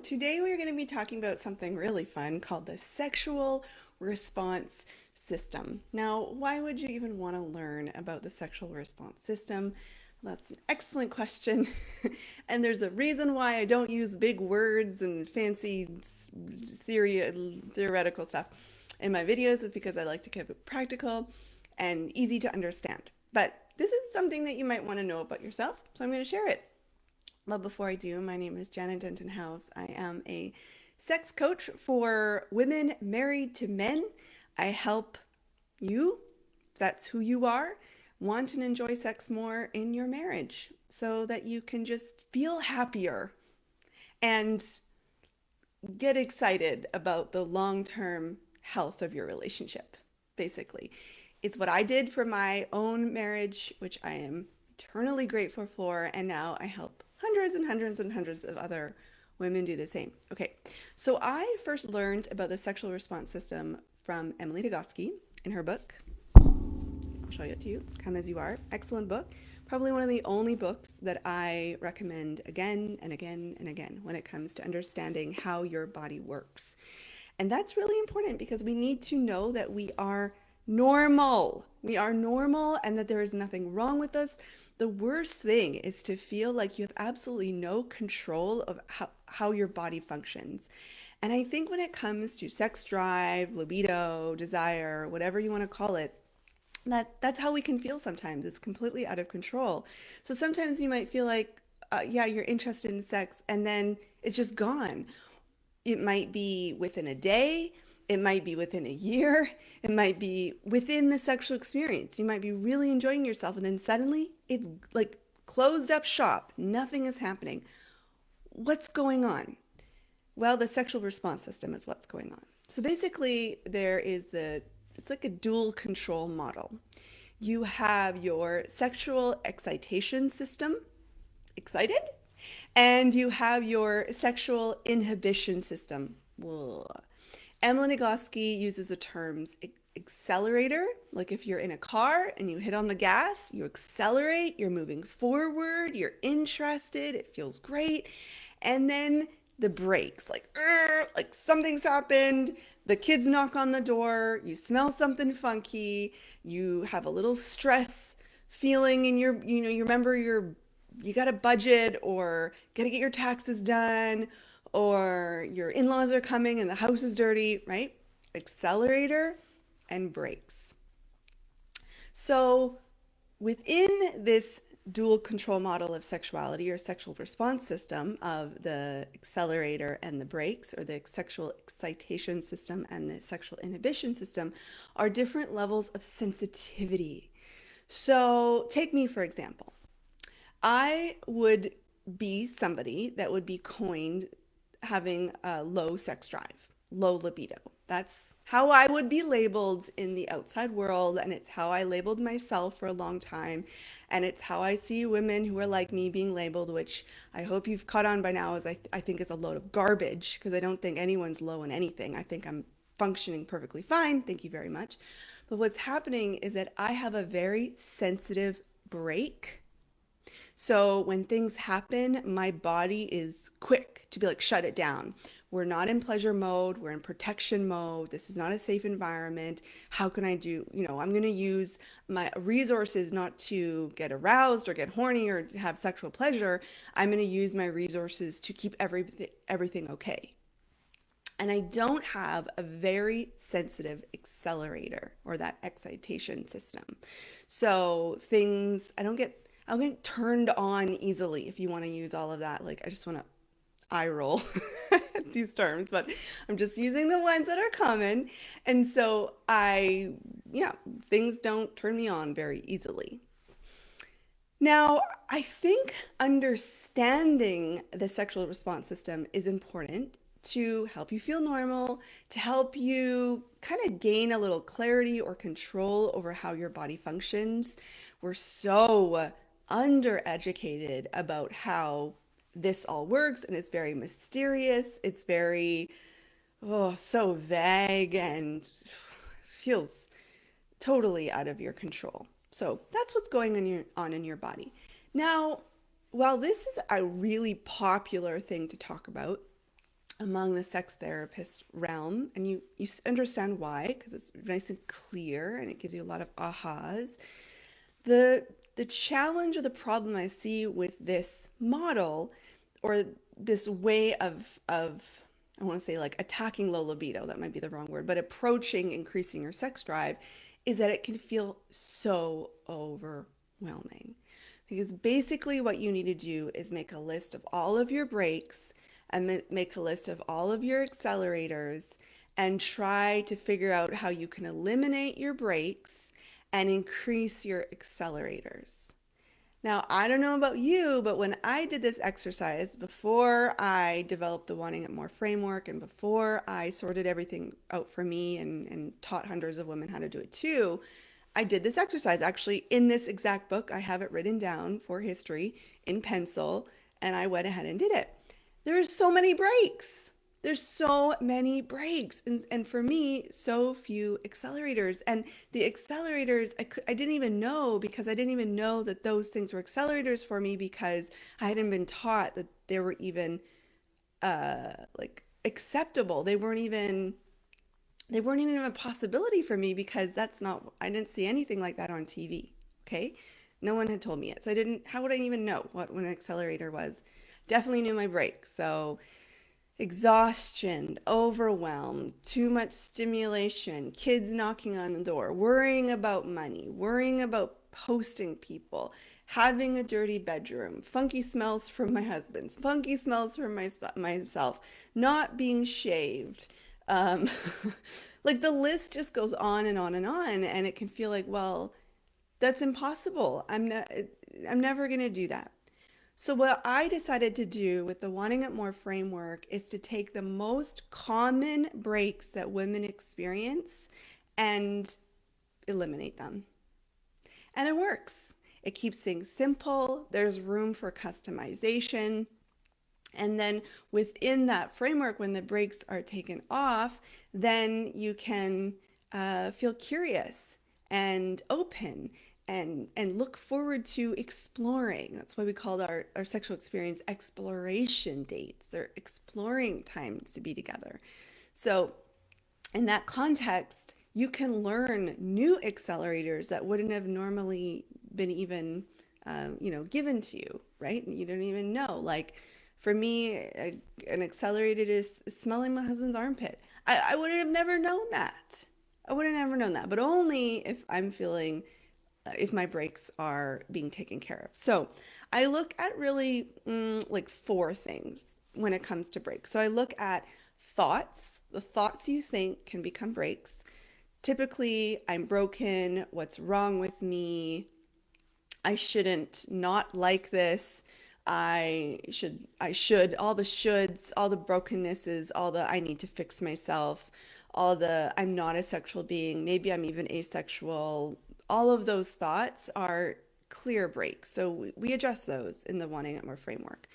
Today we're going to be talking about something really fun called the sexual response system. Now, why would you even want to learn about the sexual response system? That's an excellent question. And there's a reason why I don't use big words and fancy theoretical stuff in my videos is because I like to keep it practical and easy to understand. But this is something that you might want to know about yourself, so I'm going to share it. Well, before I do, my name is Janna Denton-Howes. I am a sex coach for women married to men. I help you, if that's who you are, want and enjoy sex more in your marriage so that you can just feel happier and get excited about the long-term health of your relationship, basically. It's what I did for my own marriage, which I am eternally grateful for, and now I help hundreds and hundreds and hundreds of other women do the same. Okay, so I first learned about the sexual response system from Emily Nagoski in her book. I'll show it to you. Come As You Are. Excellent book. Probably one of the only books that I recommend again and again and again when it comes to understanding how your body works. And that's really important because we need to know that we are normal. We are normal and that there is nothing wrong with us. The worst thing is to feel like you have absolutely no control of how your body functions. And I think when it comes to sex drive, libido, desire, whatever you want to call it, that's how we can feel sometimes. It's completely out of control. So sometimes you might feel like, yeah, you're interested in sex and then it's just gone. It might be within a day, it might be within a year, it might be within the sexual experience. You might be really enjoying yourself and then suddenly it's like closed up shop. Nothing is happening. What's going on? Well, the sexual response system is what's going on. So basically, it's like a dual control model. You have your sexual excitation system, excited, and you have your sexual inhibition system. Ugh. Emily Nagoski uses the terms accelerator, like if you're in a car and you hit on the gas, you accelerate, you're moving forward, you're interested, it feels great. And then the brakes, like something's happened, the kids knock on the door, you smell something funky, you have a little stress feeling in you remember you got a budget or got to get your taxes done or your in-laws are coming and the house is dirty, right? Accelerator and brakes. So within this dual control model of sexuality or sexual response system of the accelerator and the brakes, or the sexual excitation system and the sexual inhibition system, are different levels of sensitivity. So take me, for example. I would be somebody that would be coined having a low sex drive, low libido. That's how I would be labeled in the outside world, and it's how I labeled myself for a long time, and it's how I see women who are like me being labeled, which I hope you've caught on by now, as I think is a load of garbage, because I don't think anyone's low in anything. I think I'm functioning perfectly fine. Thank you very much. But what's happening is that I have a very sensitive break. So when things happen, my body is quick to be like, shut it down. We're not in pleasure mode. We're in protection mode. This is not a safe environment. How can I do, I'm going to use my resources not to get aroused or get horny or to have sexual pleasure. I'm going to use my resources to keep everything okay. And I don't have a very sensitive accelerator or that excitation system. So I don't get turned on easily, if you want to use all of that. Like, I just want to eye roll at these terms, but I'm just using the ones that are common. And so things don't turn me on very easily. Now, I think understanding the sexual response system is important to help you feel normal, to help you kind of gain a little clarity or control over how your body functions. We're so undereducated about how this all works, and it's very mysterious. It's very, so vague and feels totally out of your control. So that's what's going on in your body. Now, while this is a really popular thing to talk about, among the sex therapist realm, and you understand why, because it's nice and clear and it gives you a lot of ahas. The challenge or the problem I see with this model, or this way of I want to say like attacking low libido, that might be the wrong word, but approaching increasing your sex drive, is that it can feel so overwhelming. Because basically what you need to do is make a list of all of your brakes and make a list of all of your accelerators and try to figure out how you can eliminate your brakes and increase your accelerators. Now, I don't know about you, but when I did this exercise, before I developed the Wanting It More framework and before I sorted everything out for me and taught hundreds of women how to do it too, I did this exercise. Actually, in this exact book, I have it written down for history in pencil, and I went ahead and did it. There's so many breaks. There's so many breaks. And for me, so few accelerators. And the accelerators, I didn't even know, because I didn't even know that those things were accelerators for me, because I hadn't been taught that they were even like acceptable. They weren't even a possibility for me, because I didn't see anything like that on TV. Okay. No one had told me it. So how would I even know what an accelerator was? Definitely knew my brakes. So exhaustion, overwhelm, too much stimulation, kids knocking on the door, worrying about money, worrying about hosting people, having a dirty bedroom, funky smells from my husband, funky smells from myself, not being shaved. Um, like the list just goes on and on and on, and it can feel like, well, that's impossible. I'm never going to do that. So what I decided to do with the Wanting It More framework is to take the most common breaks that women experience and eliminate them. And it works. It keeps things simple. There's room for customization. And then within that framework, when the brakes are taken off, then you can feel curious and open and look forward to exploring. That's why we called our sexual experience exploration dates. They're exploring times to be together. So in that context, you can learn new accelerators that wouldn't have normally been even, given to you, right? You don't even know. Like for me, an accelerator is smelling my husband's armpit. I would have never known that. I would have never known that, but only if my breaks are being taken care of. So I look at really like four things when it comes to breaks. So I look at thoughts. The thoughts you think can become breaks. Typically, I'm broken. What's wrong with me? I shouldn't not like this. All the shoulds, all the brokennesses, all the I need to fix myself, all the I'm not a sexual being, maybe I'm even asexual. All of those thoughts are clear breaks. So we address those in the Wanting It More framework.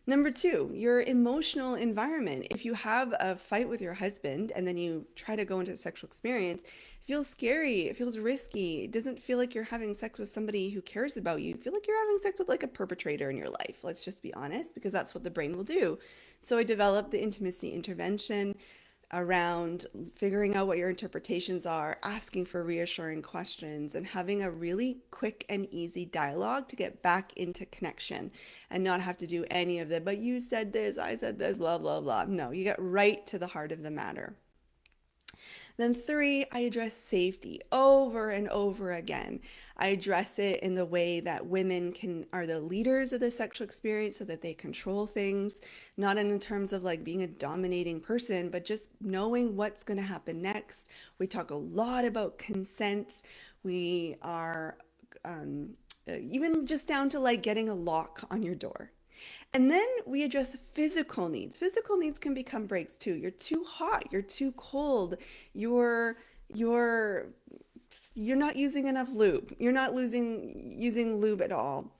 Number two, your emotional environment. If you have a fight with your husband and then you try to go into a sexual experience, it feels scary. It feels risky. It doesn't feel like you're having sex with somebody who cares about you. You feel like you're having sex with like a perpetrator in your life. Let's just be honest, because that's what the brain will do. So I developed the intimacy intervention around figuring out what your interpretations are, asking for reassuring questions, and having a really quick and easy dialogue to get back into connection and not have to do any of the, but you said this, I said this, blah, blah, blah. No, you get right to the heart of the matter. Then three, I address safety over and over again. I address it in the way that women are the leaders of the sexual experience so that they control things, not in terms of like being a dominating person, but just knowing what's going to happen next. We talk a lot about consent. We are even just down to like getting a lock on your door. And then we address physical needs. Physical needs can become breaks too. You're too hot, you're too cold, you're you're you're not using enough lube. You're not using lube at all.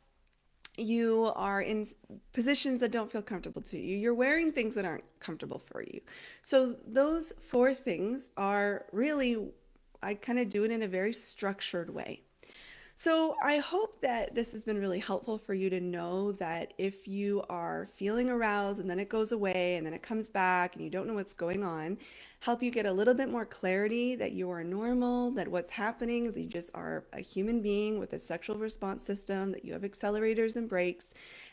You are in positions that don't feel comfortable to you. You're wearing things that aren't comfortable for you. So those four things are really, I kind of do it in a very structured way. So I hope that this has been really helpful for you to know that if you are feeling aroused and then it goes away and then it comes back and you don't know what's going on, help you get a little bit more clarity that you are normal, that what's happening is you just are a human being with a sexual response system, that you have accelerators and brakes,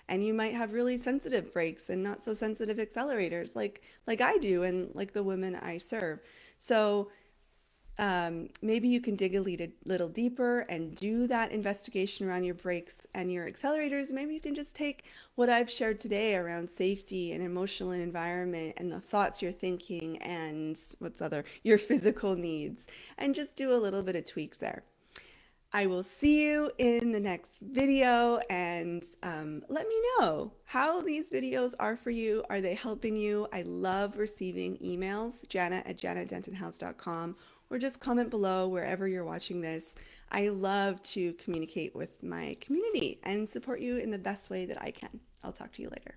and you might have really sensitive brakes and not so sensitive accelerators like I do and like the women I serve. So maybe you can dig a little deeper and do that investigation around your brakes and your accelerators. Maybe you can just take what I've shared today around safety and emotional and environment and the thoughts you're thinking and your physical needs, and just do a little bit of tweaks there. I will see you in the next video, and let me know how these videos are for you. Are they helping you? I love receiving emails, Janna@jannadentonhouse.com, or just comment below wherever you're watching this. I love to communicate with my community and support you in the best way that I can. I'll talk to you later.